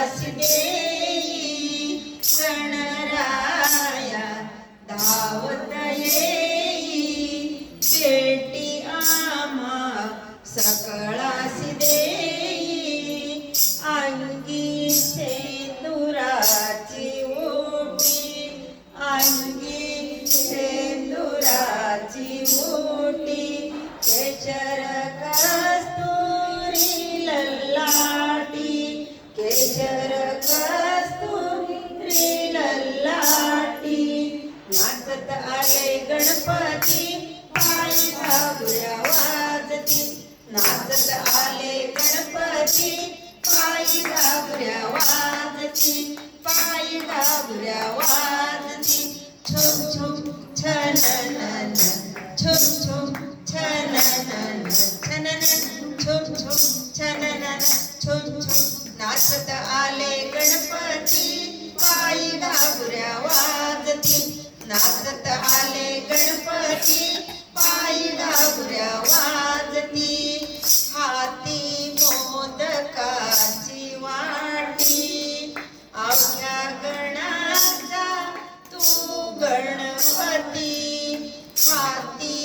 सकलासी देई गणराया दावत येई पेटी आम्हा सकळासी देई अंगी सेंदुराची ओटी अंगी सेंदुराची ओटी केशर कस्तुरी ललाटी केशर कस्तुरी ललाटी नाचत आले गणपती पायी घागऱ्या वाजती नाचत आले गणपती पायी घागऱ्या वाजती पायी घागऱ्या वाजती छुम छुम छननन छुम छुम छननन छननन छुम छुम छननन छुम छुम नाचत आले गणपती पायी घागऱ्या वाजती नाचत आले गणपती पायी घागऱ्या वाजती हाती मोदकाची वाटी अवघ्या गणाचा तू गणपती हाती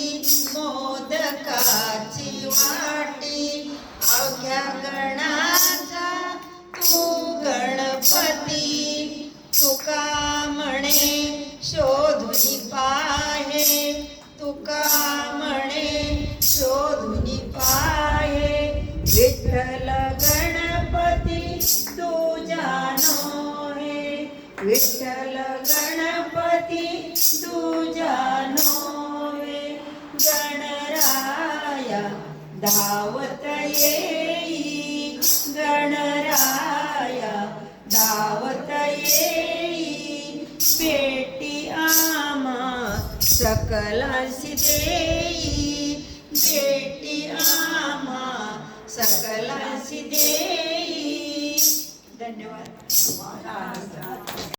मोदकाची वाटी अवघ्या गणाचा तू गणपती तुका म्हणे शोधुनी पाहे तुका म्हणे शोधुनी पाहे विठ्ठल गणपती तुझ्या नोहे विठ्ठल गणपती तुझ्या नोहे गणराया धावत येई गणराया धावत येई पेटी आम्हा सकलासी देई पेटी आम्हा सकलासी देई. धन्यवाद.